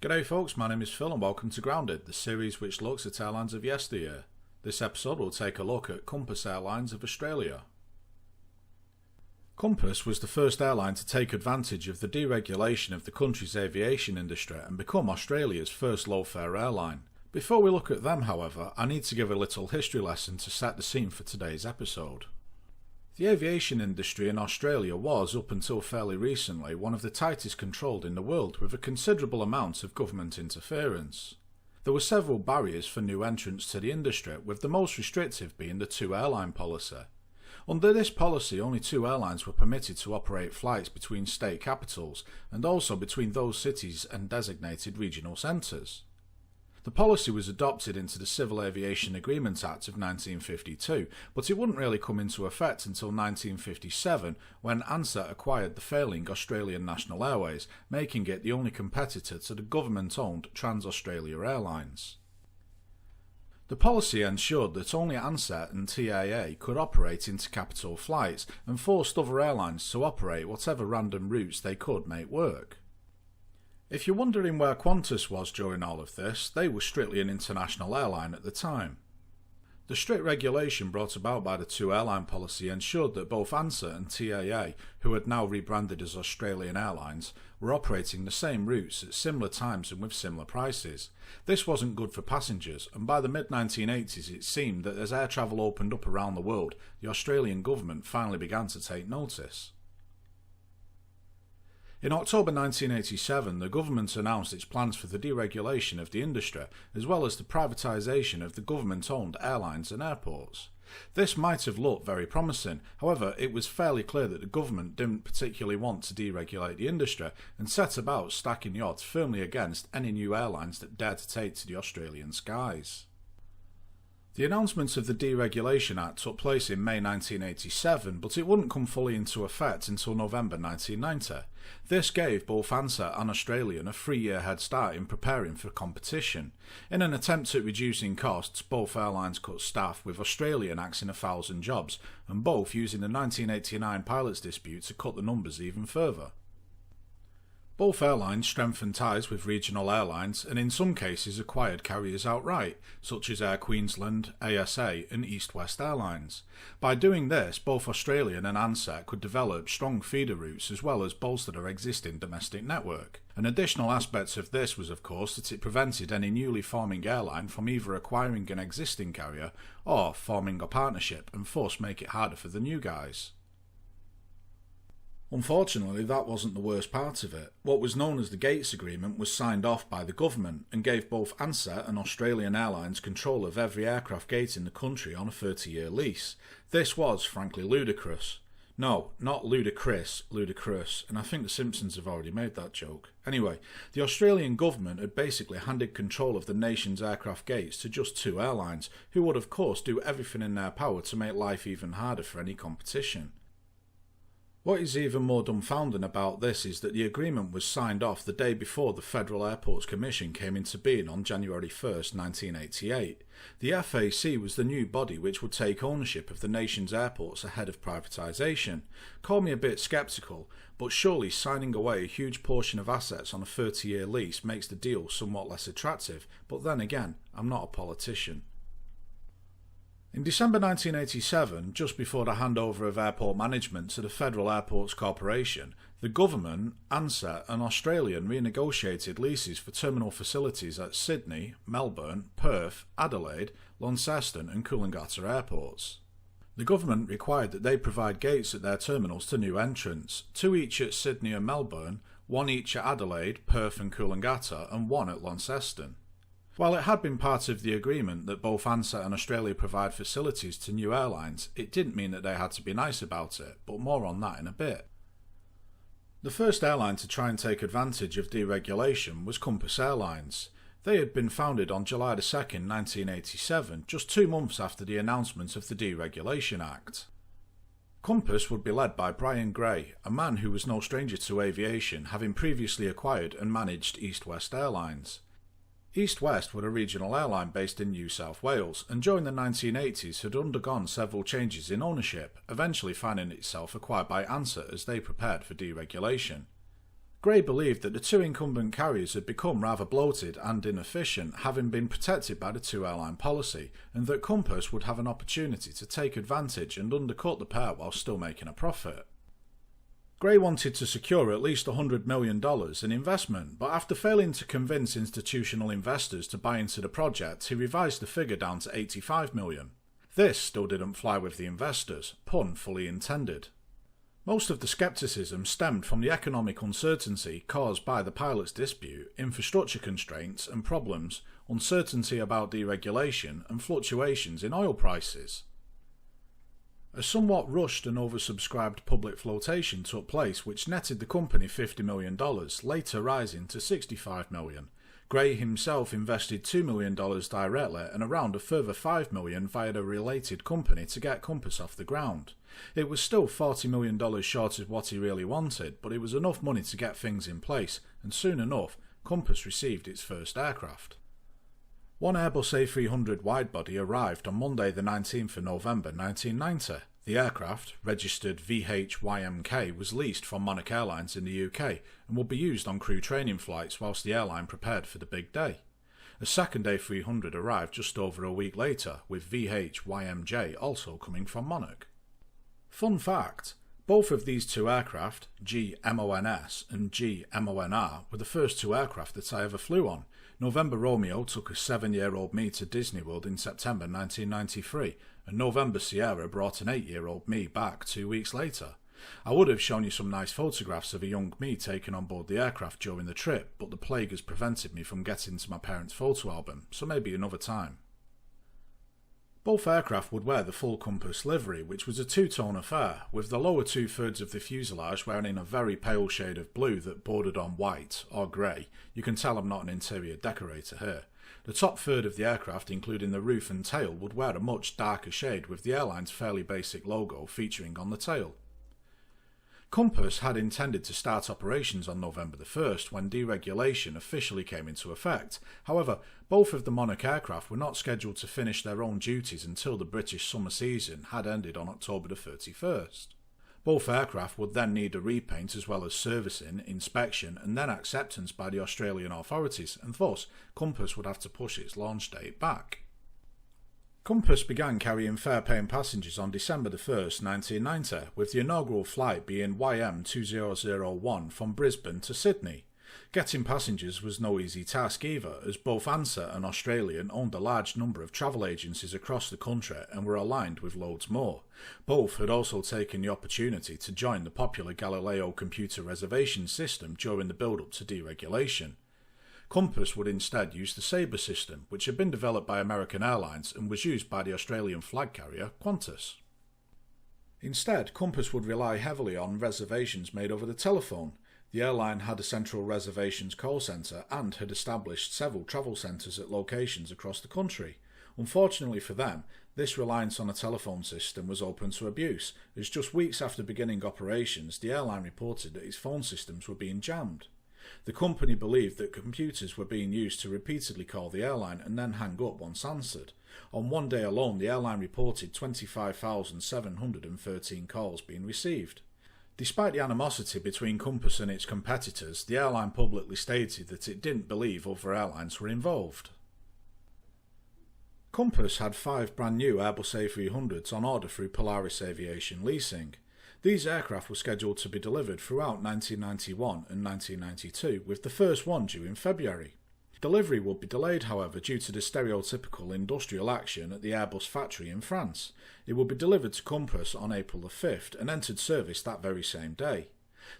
G'day folks, my name is Phil and welcome to Grounded, the series which looks at airlines of yesteryear. This episode will take a look at Compass Airlines of Australia. Compass was the first airline to take advantage of the deregulation of the country's aviation industry and become Australia's first low-fare airline. Before we look at them, however, I need to give a little history lesson to set the scene for today's episode. The aviation industry in Australia was, up until fairly recently, one of the tightest controlled in the world, with a considerable amount of government interference. There were several barriers for new entrants to the industry, with the most restrictive being the two-airline policy. Under this policy, only two airlines were permitted to operate flights between state capitals, and also between those cities and designated regional centres. The policy was adopted into the Civil Aviation Agreement Act of 1952, but it wouldn't really come into effect until 1957 when Ansett acquired the failing Australian National Airways, making it the only competitor to the government-owned Trans-Australia Airlines. The policy ensured that only Ansett and TAA could operate intercapital flights and forced other airlines to operate whatever random routes they could make work. If you're wondering where Qantas was during all of this, they were strictly an international airline at the time. The strict regulation brought about by the two-airline policy ensured that both Ansett and TAA, who had now rebranded as Australian Airlines, were operating the same routes at similar times and with similar prices. This wasn't good for passengers, and by the mid-1980s it seemed that as air travel opened up around the world, the Australian government finally began to take notice. In October 1987, the government announced its plans for the deregulation of the industry, as well as the privatisation of the government-owned airlines and airports. This might have looked very promising, however it was fairly clear that the government didn't particularly want to deregulate the industry and set about stacking the odds firmly against any new airlines that dared to take to the Australian skies. The announcement of the Deregulation Act took place in May 1987, but it wouldn't come fully into effect until November 1990. This gave both Ansett and Australian a 3-year head start in preparing for competition. In an attempt at reducing costs, both airlines cut staff, with Australian axing 1,000 jobs, and both using the 1989 pilots dispute to cut the numbers even further. Both airlines strengthened ties with regional airlines and in some cases acquired carriers outright, such as Air Queensland, ASA and East West Airlines. By doing this, both Australian and Ansett could develop strong feeder routes as well as bolster their existing domestic network. An additional aspect of this was of course that it prevented any newly forming airline from either acquiring an existing carrier or forming a partnership and thus make it harder for the new guys. Unfortunately, that wasn't the worst part of it. What was known as the Gates Agreement was signed off by the government and gave both Ansett and Australian Airlines control of every aircraft gate in the country on a 30-year lease. This was, frankly, ludicrous. No, not ludicrous, ludicrous, and I think the Simpsons have already made that joke. Anyway, the Australian government had basically handed control of the nation's aircraft gates to just two airlines, who would of course do everything in their power to make life even harder for any competition. What is even more dumbfounding about this is that the agreement was signed off the day before the Federal Airports Commission came into being on January 1st, 1988. The FAC was the new body which would take ownership of the nation's airports ahead of privatisation. Call me a bit sceptical, but surely signing away a huge portion of assets on a 30-year lease makes the deal somewhat less attractive, but then again, I'm not a politician. In December 1987, just before the handover of airport management to the Federal Airports Corporation, the government, Ansett and Australian renegotiated leases for terminal facilities at Sydney, Melbourne, Perth, Adelaide, Launceston and Coolangatta airports. The government required that they provide gates at their terminals to new entrants, 2 each at Sydney and Melbourne, 1 each at Adelaide, Perth and Coolangatta and 1 at Launceston. While it had been part of the agreement that both Ansett and Australia provide facilities to new airlines, it didn't mean that they had to be nice about it, but more on that in a bit. The first airline to try and take advantage of deregulation was Compass Airlines. They had been founded on July 2nd, 1987, just 2 months after the announcement of the Deregulation Act. Compass would be led by Brian Gray, a man who was no stranger to aviation, having previously acquired and managed East West Airlines. East West were a regional airline based in New South Wales, and during the 1980s had undergone several changes in ownership, eventually finding itself acquired by Ansett as they prepared for deregulation. Gray believed that the two incumbent carriers had become rather bloated and inefficient, having been protected by the two airline policy, and that Compass would have an opportunity to take advantage and undercut the pair while still making a profit. Gray wanted to secure at least $100 million in investment, but after failing to convince institutional investors to buy into the project, he revised the figure down to $85 million. This still didn't fly with the investors, pun fully intended. Most of the scepticism stemmed from the economic uncertainty caused by the pilots' dispute, infrastructure constraints and problems, uncertainty about deregulation, and fluctuations in oil prices. A somewhat rushed and oversubscribed public flotation took place which netted the company $50 million, later rising to $65 million. Gray himself invested $2 million directly and around a further $5 million via a related company to get Compass off the ground. It was still $40 million short of what he really wanted, but it was enough money to get things in place, and soon enough, Compass received its first aircraft. One Airbus A300 widebody arrived on Monday the 19th of November 1990. The aircraft, registered VHYMK, was leased from Compass Airlines in the UK and would be used on crew training flights whilst the airline prepared for the big day. A second A300 arrived just over a week later, with VHYMJ also coming from Monarch. Fun fact, both of these two aircraft, GMONS and GMONR, were the first two aircraft that I ever flew on. November Romeo took a 7-year-old me to Disney World in September 1993, and November Sierra brought an 8-year-old me back 2 weeks later. I would have shown you some nice photographs of a young me taken on board the aircraft during the trip, but the plague has prevented me from getting to my parents' photo album, so maybe another time. Both aircraft would wear the full Compass livery, which was a two-tone affair, with the lower two-thirds of the fuselage wearing a very pale shade of blue that bordered on white, or grey. You can tell I'm not an interior decorator here. The top third of the aircraft, including the roof and tail, would wear a much darker shade, with the airline's fairly basic logo featuring on the tail. Compass had intended to start operations on November the 1st when deregulation officially came into effect. However, both of the Monarch aircraft were not scheduled to finish their own duties until the British summer season had ended on October the 31st. Both aircraft would then need a repaint as well as servicing, inspection and then acceptance by the Australian authorities, and thus Compass would have to push its launch date back. Compass began carrying fare-paying passengers on December the 1st, 1990, with the inaugural flight being YM2001 from Brisbane to Sydney. Getting passengers was no easy task either, as both Ansett and Australian owned a large number of travel agencies across the country and were aligned with loads more. Both had also taken the opportunity to join the popular Galileo computer reservation system during the build-up to deregulation. Compass would instead use the Sabre system, which had been developed by American Airlines and was used by the Australian flag carrier Qantas. Instead, Compass would rely heavily on reservations made over the telephone. The airline had a central reservations call centre and had established several travel centres at locations across the country. Unfortunately for them, this reliance on a telephone system was open to abuse, as just weeks after beginning operations, the airline reported that its phone systems were being jammed. The company believed that computers were being used to repeatedly call the airline and then hang up once answered. On one day alone, the airline reported 25,713 calls being received. Despite the animosity between Compass and its competitors, the airline publicly stated that it didn't believe other airlines were involved. Compass had 5 brand new Airbus A300s on order through Polaris Aviation Leasing. These aircraft were scheduled to be delivered throughout 1991 and 1992, with the first one due in February. Delivery would be delayed, however, due to the stereotypical industrial action at the Airbus factory in France. It would be delivered to Compass on April the 5th and entered service that very same day.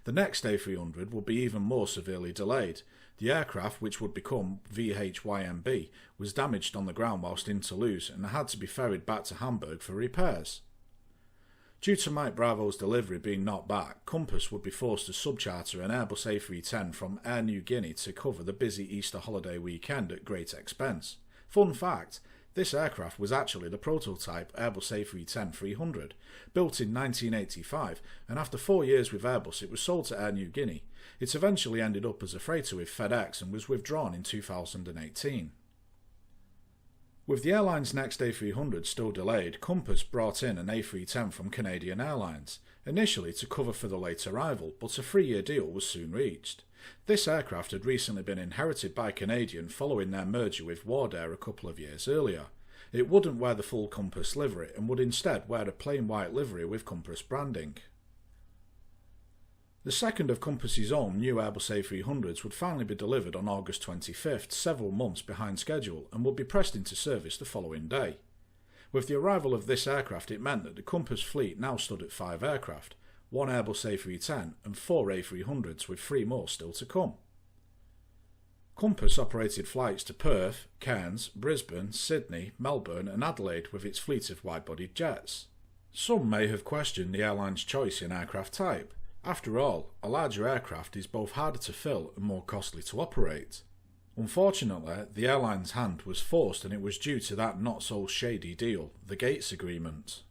The next A300 would be even more severely delayed. The aircraft, which would become VHYMB, was damaged on the ground whilst in Toulouse and had to be ferried back to Hamburg for repairs. Due to Mike Bravo's delivery being knocked back, Compass would be forced to subcharter an Airbus A310 from Air Niugini to cover the busy Easter holiday weekend at great expense. Fun fact, this aircraft was actually the prototype Airbus A310-300, built in 1985, and after 4 years with Airbus it was sold to Air Niugini. It eventually ended up as a freighter with FedEx and was withdrawn in 2018. With the airline's next A300 still delayed, Compass brought in an A310 from Canadian Airlines, initially to cover for the late arrival, but a 3-year deal was soon reached. This aircraft had recently been inherited by Canadian following their merger with Wardair a couple of years earlier. It wouldn't wear the full Compass livery and would instead wear a plain white livery with Compass branding. The second of Compass's own new Airbus A300s would finally be delivered on August 25th, several months behind schedule, and would be pressed into service the following day. With the arrival of this aircraft, it meant that the Compass fleet now stood at 5 aircraft, 1 Airbus A310 and 4 A300s, with 3 more still to come. Compass operated flights to Perth, Cairns, Brisbane, Sydney, Melbourne and Adelaide with its fleet of wide-bodied jets. Some may have questioned the airline's choice in aircraft type. After all, a larger aircraft is both harder to fill and more costly to operate. Unfortunately, the airline's hand was forced, and it was due to that not-so-shady deal, the Gates Agreement.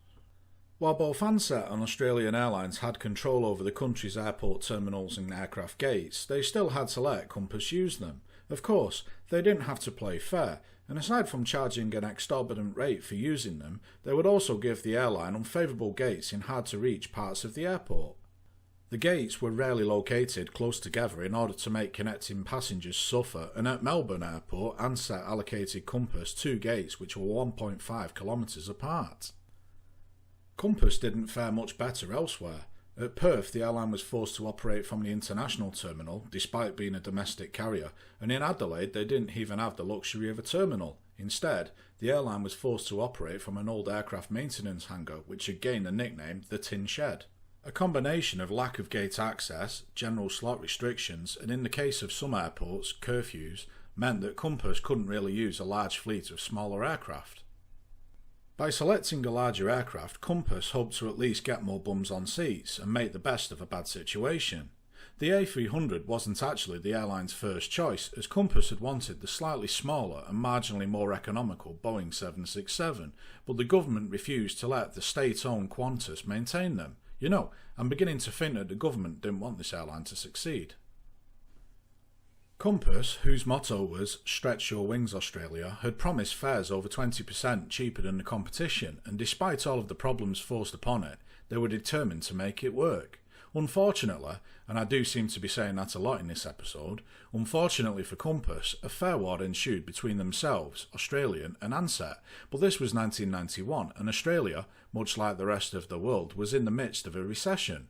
While both Ansett and Australian Airlines had control over the country's airport terminals and aircraft gates, they still had to let Compass use them. Of course, they didn't have to play fair, and aside from charging an exorbitant rate for using them, they would also give the airline unfavourable gates in hard-to-reach parts of the airport. The gates were rarely located close together in order to make connecting passengers suffer, and at Melbourne Airport, Ansett allocated Compass 2 gates which were 1.5 kilometres apart. Compass didn't fare much better elsewhere. At Perth, the airline was forced to operate from the international terminal, despite being a domestic carrier, and in Adelaide they didn't even have the luxury of a terminal. Instead, the airline was forced to operate from an old aircraft maintenance hangar, which had gained the nickname the Tin Shed. A combination of lack of gate access, general slot restrictions, and in the case of some airports, curfews, meant that Compass couldn't really use a large fleet of smaller aircraft. By selecting a larger aircraft, Compass hoped to at least get more bums on seats and make the best of a bad situation. The A300 wasn't actually the airline's first choice, as Compass had wanted the slightly smaller and marginally more economical Boeing 767, but the government refused to let the state-owned Qantas maintain them. You know, I'm beginning to think that the government didn't want this airline to succeed. Compass, whose motto was "Stretch Your Wings Australia," had promised fares over 20% cheaper than the competition, and despite all of the problems forced upon it, they were determined to make it work. Unfortunately, and I do seem to be saying that a lot in this episode, unfortunately for Compass, a fare war ensued between themselves, Australian and Ansett, but this was 1991 and Australia, much like the rest of the world, was in the midst of a recession.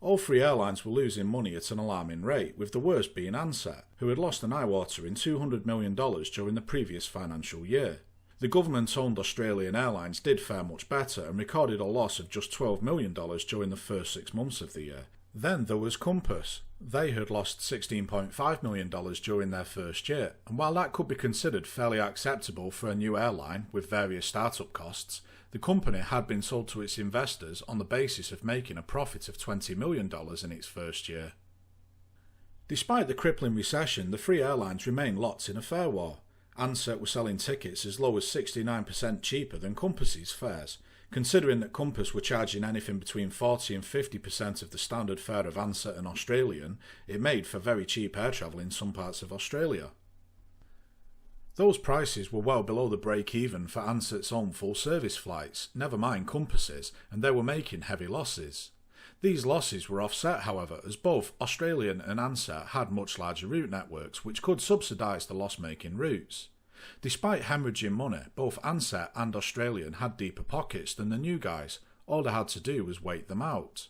All 3 airlines were losing money at an alarming rate, with the worst being Ansett, who had lost an eye-watering $200 million during the previous financial year. The government-owned Australian Airlines did fare much better and recorded a loss of just $12 million during the first 6 months of the year. Then there was Compass. They had lost $16.5 million during their first year, and while that could be considered fairly acceptable for a new airline with various startup costs, the company had been sold to its investors on the basis of making a profit of $20 million in its first year. Despite the crippling recession, the 3 airlines remained locked in a fare war. Ansett were selling tickets as low as 69% cheaper than Compass's fares. Considering that Compass were charging anything between 40 and 50% of the standard fare of Ansett and Australian, it made for very cheap air travel in some parts of Australia. Those prices were well below the break-even for Ansett's own full-service flights, never mind Compass's, and they were making heavy losses. These losses were offset, however, as both Australian and Ansett had much larger route networks which could subsidise the loss-making routes. Despite hemorrhaging money, both Ansett and Australian had deeper pockets than the new guys. All they had to do was wait them out.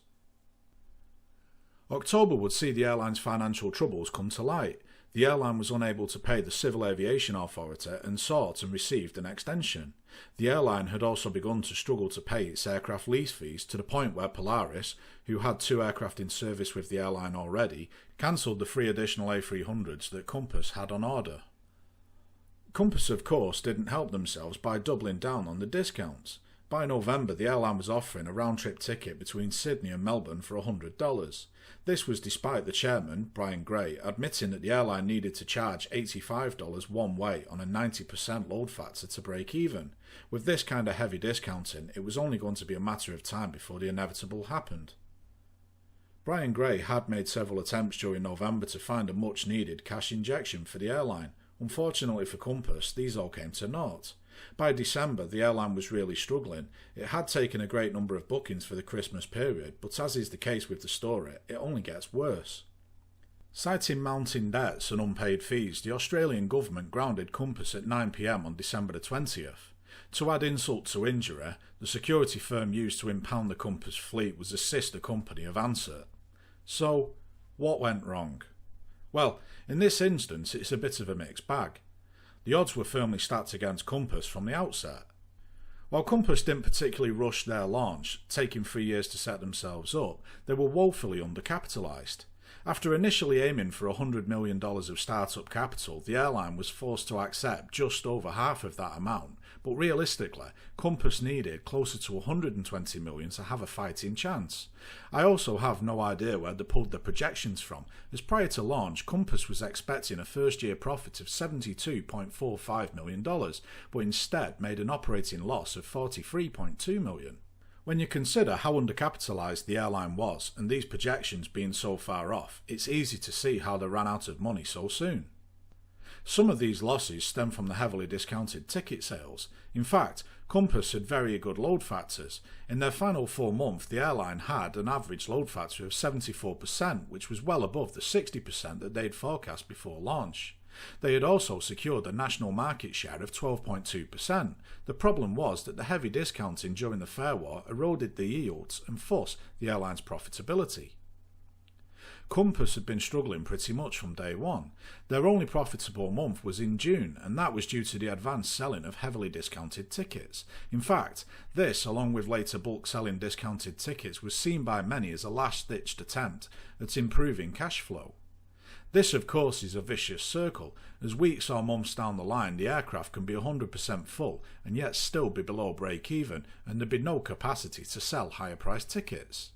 October would see the airline's financial troubles come to light. The airline was unable to pay the Civil Aviation Authority and sought and received an extension. The airline had also begun to struggle to pay its aircraft lease fees to the point where Polaris, who had 2 aircraft in service with the airline already, cancelled the 3 additional A300s that Compass had on order. Compass, of course, didn't help themselves by doubling down on the discounts. By November, the airline was offering a round-trip ticket between Sydney and Melbourne for $100. This was despite the chairman, Brian Gray, admitting that the airline needed to charge $85 one way on a 90% load factor to break even. With this kind of heavy discounting, it was only going to be a matter of time before the inevitable happened. Brian Gray had made several attempts during November to find a much-needed cash injection for the airline. Unfortunately for Compass, these all came to naught. By December, the airline was really struggling. It had taken a great number of bookings for the Christmas period, but as is the case with the story, it only gets worse. Citing mounting debts and unpaid fees, the Australian government grounded Compass at 9 p.m. on December the 20th. To add insult to injury, the security firm used to impound the Compass fleet was a sister company of Ansett. So, what went wrong? Well, in this instance it's a bit of a mixed bag. The odds were firmly stacked against Compass from the outset. While Compass didn't particularly rush their launch, taking 3 years to set themselves up, they were woefully undercapitalised. After initially aiming for $100 million of startup capital, the airline was forced to accept just over half of that amount, but realistically, Compass needed closer to $120 million to have a fighting chance. I also have no idea where they pulled the projections from, as prior to launch, Compass was expecting a first-year profit of $72.45 million, but instead made an operating loss of $43.2 million. When you consider how undercapitalised the airline was, and these projections being so far off, it's easy to see how they ran out of money so soon. Some of these losses stem from the heavily discounted ticket sales. In fact, Compass had very good load factors. In their final 4 months, the airline had an average load factor of 74%, which was well above the 60% that they'd forecast before launch. They had also secured a national market share of 12.2%. The problem was that the heavy discounting during the fare war eroded the yields and thus the airline's profitability. Compass had been struggling pretty much from day one. Their only profitable month was in June, and that was due to the advanced selling of heavily discounted tickets. In fact, this, along with later bulk selling discounted tickets, was seen by many as a last-ditched attempt at improving cash flow. This, of course, is a vicious circle, as weeks or months down the line the aircraft can be 100% full and yet still be below break-even, and there'd be no capacity to sell higher-priced tickets.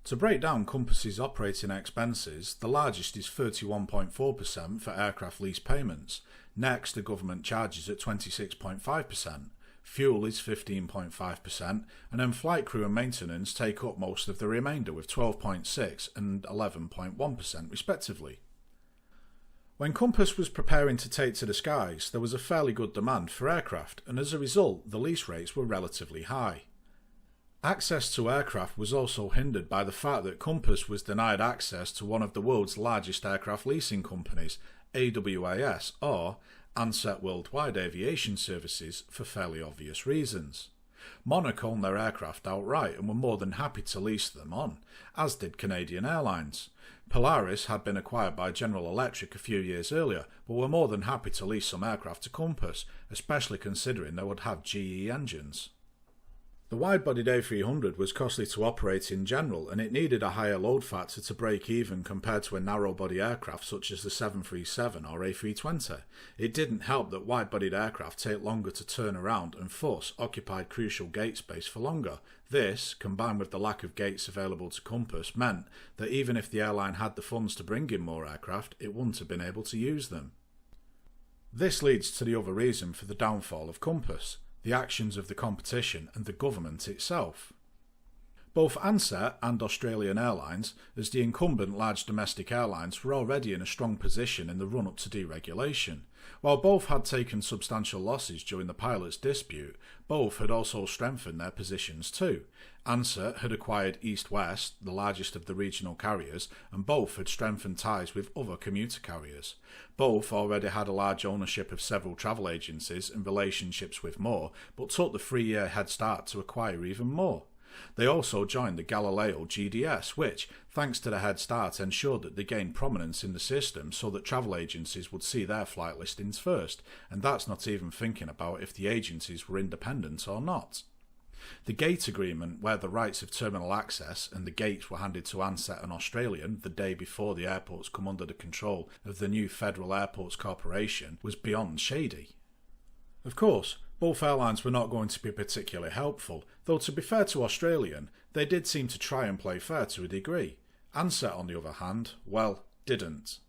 To break down Compass's operating expenses, the largest is 31.4% for aircraft lease payments. Next are government charges at 26.5%. Fuel is 15.5%, and then flight crew and maintenance take up most of the remainder with 12.6% and 11.1% respectively. When Compass was preparing to take to the skies, there was a fairly good demand for aircraft, and as a result, the lease rates were relatively high. Access to aircraft was also hindered by the fact that Compass was denied access to one of the world's largest aircraft leasing companies, AWAS, or Ansett Worldwide Aviation Services, for fairly obvious reasons. Monarch owned their aircraft outright and were more than happy to lease them on, as did Canadian Airlines. Polaris had been acquired by General Electric a few years earlier, but were more than happy to lease some aircraft to Compass, especially considering they would have GE engines. The wide-bodied A300 was costly to operate in general, and it needed a higher load factor to break even compared to a narrow-body aircraft such as the 737 or A320. It didn't help that wide-bodied aircraft take longer to turn around and thus occupied crucial gate space for longer. This, combined with the lack of gates available to Compass, meant that even if the airline had the funds to bring in more aircraft, it wouldn't have been able to use them. This leads to the other reason for the downfall of Compass: the actions of the competition and the government itself. Both Ansett and Australian Airlines, as the incumbent large domestic airlines, were already in a strong position in the run-up to deregulation. While both had taken substantial losses during the pilots' dispute, both had also strengthened their positions too. Ansett had acquired East West, the largest of the regional carriers, and both had strengthened ties with other commuter carriers. Both already had a large ownership of several travel agencies and relationships with more, but took the 3-year head start to acquire even more. They also joined the Galileo GDS, which, thanks to the head start, ensured that they gained prominence in the system so that travel agencies would see their flight listings first, and that's not even thinking about if the agencies were independent or not. The gate agreement, where the rights of terminal access and the gates were handed to Ansett and Australian the day before the airports come under the control of the new Federal Airports Corporation, was beyond shady. Of course, both airlines were not going to be particularly helpful, though to be fair to Australian, they did seem to try and play fair to a degree. Ansett, on the other hand, well, didn't.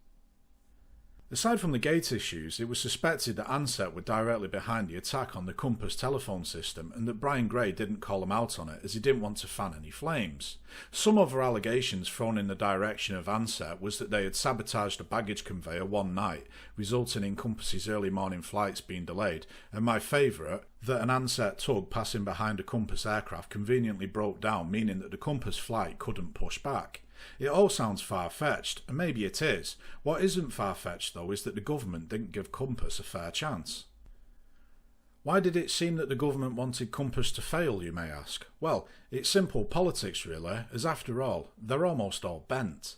Aside from the gate issues, it was suspected that Ansett were directly behind the attack on the Compass telephone system, and that Brian Gray didn't call them out on it as he didn't want to fan any flames. Some other allegations thrown in the direction of Ansett was that they had sabotaged a baggage conveyor one night, resulting in Compass's early morning flights being delayed, and my favourite, that an Ansett tug passing behind a Compass aircraft conveniently broke down, meaning that the Compass flight couldn't push back. It all sounds far-fetched, and maybe it is. What isn't far-fetched though is that the government didn't give Compass a fair chance. Why did it seem that the government wanted Compass to fail, you may ask? Well, it's simple politics really, as after all, they're almost all bent.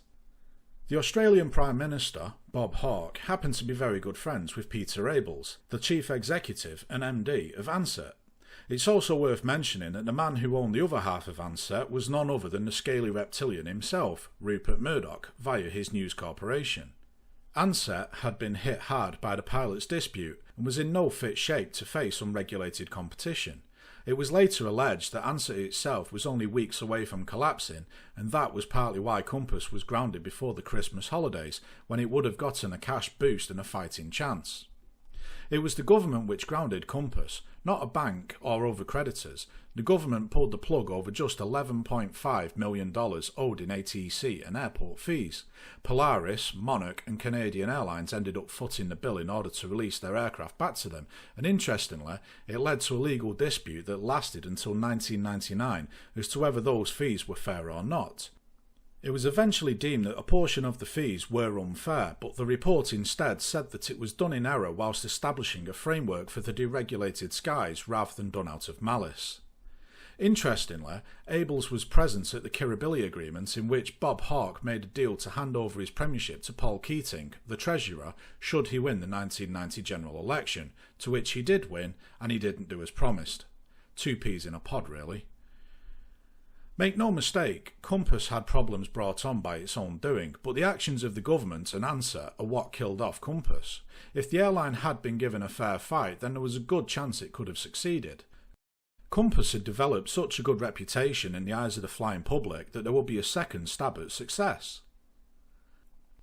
The Australian Prime Minister, Bob Hawke, happened to be very good friends with Peter Abels, the Chief Executive and MD of Ansett. It's also worth mentioning that the man who owned the other half of Ansett was none other than the scaly reptilian himself, Rupert Murdoch, via his News Corporation. Ansett had been hit hard by the pilots' dispute and was in no fit shape to face unregulated competition. It was later alleged that Ansett itself was only weeks away from collapsing, and that was partly why Compass was grounded before the Christmas holidays, when it would have gotten a cash boost and a fighting chance. It was the government which grounded Compass, not a bank or other creditors. The government pulled the plug over just $11.5 million owed in ATC and airport fees. Polaris, Monarch and Canadian Airlines ended up footing the bill in order to release their aircraft back to them, and interestingly, it led to a legal dispute that lasted until 1999 as to whether those fees were fair or not. It was eventually deemed that a portion of the fees were unfair, but the report instead said that it was done in error whilst establishing a framework for the deregulated skies rather than done out of malice. Interestingly, Abels was present at the Kirribilli Agreement, in which Bob Hawke made a deal to hand over his premiership to Paul Keating, the Treasurer, should he win the 1990 general election, to which he did win, and he didn't do as promised. Two peas in a pod, really. Make no mistake, Compass had problems brought on by its own doing, but the actions of the government and Ansett are what killed off Compass. If the airline had been given a fair fight, then there was a good chance it could have succeeded. Compass had developed such a good reputation in the eyes of the flying public that there would be a second stab at success.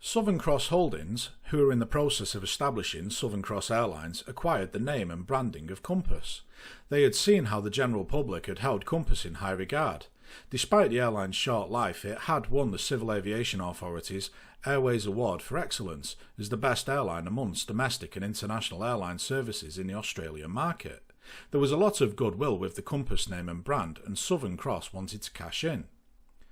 Southern Cross Holdings, who were in the process of establishing Southern Cross Airlines, acquired the name and branding of Compass. They had seen how the general public had held Compass in high regard. Despite the airline's short life, it had won the Civil Aviation Authority's Airways Award for Excellence as the best airline amongst domestic and international airline services in the Australian market. There was a lot of goodwill with the Compass name and brand, and Southern Cross wanted to cash in.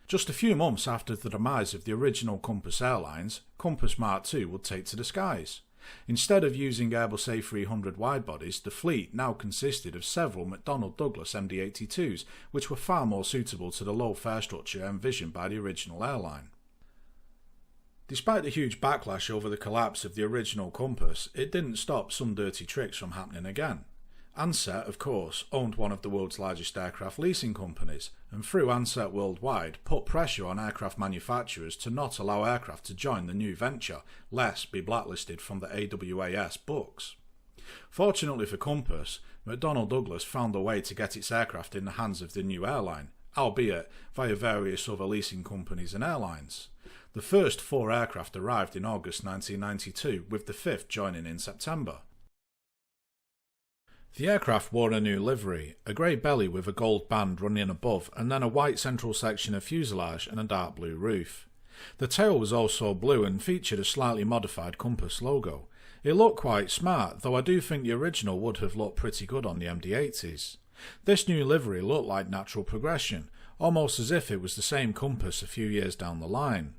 Just a few months after the demise of the original Compass Airlines, Compass MkII would take to the skies. Instead of using Airbus A300 widebodies, the fleet now consisted of several McDonnell Douglas MD-82s, which were far more suitable to the low fare structure envisioned by the original airline. Despite the huge backlash over the collapse of the original Compass, it didn't stop some dirty tricks from happening again. Ansett, of course, owned one of the world's largest aircraft leasing companies, and through Ansett Worldwide put pressure on aircraft manufacturers to not allow aircraft to join the new venture, lest be blacklisted from the AWAS books. Fortunately for Compass, McDonnell Douglas found a way to get its aircraft in the hands of the new airline, albeit via various other leasing companies and airlines. The first 4 aircraft arrived in August 1992, with the 5th joining in September. The aircraft wore a new livery, a grey belly with a gold band running above, and then a white central section of fuselage and a dark blue roof. The tail was also blue and featured a slightly modified Compass logo. It looked quite smart, though I do think the original would have looked pretty good on the MD-80s. This new livery looked like natural progression, almost as if it was the same Compass a few years down the line.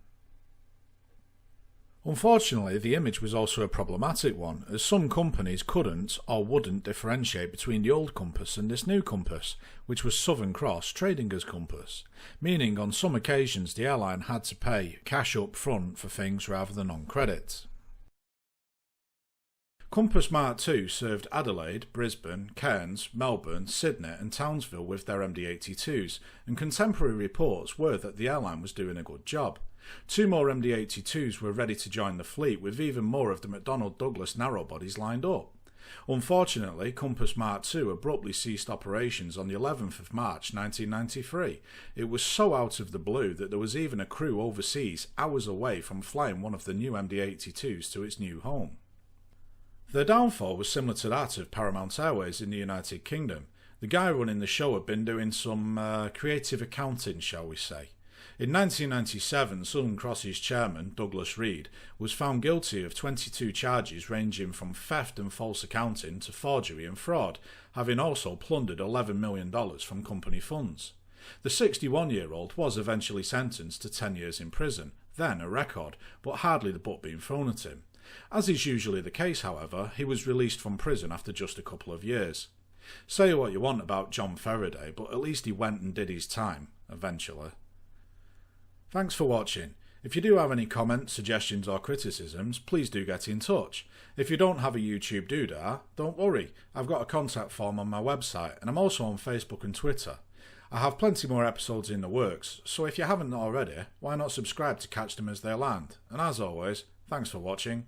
Unfortunately, the image was also a problematic one, as some companies couldn't or wouldn't differentiate between the old Compass and this new Compass, which was Southern Cross trading as Compass, meaning on some occasions the airline had to pay cash up front for things rather than on credit. Compass MkII served Adelaide, Brisbane, Cairns, Melbourne, Sydney and Townsville with their MD-82s, and contemporary reports were that the airline was doing a good job. 2 more MD-82s were ready to join the fleet, with even more of the McDonnell Douglas narrowbodies lined up. Unfortunately, Compass MkII abruptly ceased operations on the 11th of March 1993. It was so out of the blue that there was even a crew overseas hours away from flying one of the new MD-82s to its new home. Their downfall was similar to that of Paramount Airways in the United Kingdom. The guy running the show had been doing some creative accounting, shall we say. In 1997, Southern Cross's chairman, Douglas Reid, was found guilty of 22 charges ranging from theft and false accounting to forgery and fraud, having also plundered $11 million from company funds. The 61-year-old was eventually sentenced to 10 years in prison, then a record, but hardly the book being thrown at him. As is usually the case, however, he was released from prison after just a couple of years. Say what you want about John Faraday, but at least he went and did his time, eventually. Thanks for watching. If you do have any comments, suggestions or criticisms, please do get in touch. If you don't have a YouTube doodah, don't worry, I've got a contact form on my website and I'm also on Facebook and Twitter. I have plenty more episodes in the works, so if you haven't already, why not subscribe to catch them as they land? And as always, thanks for watching.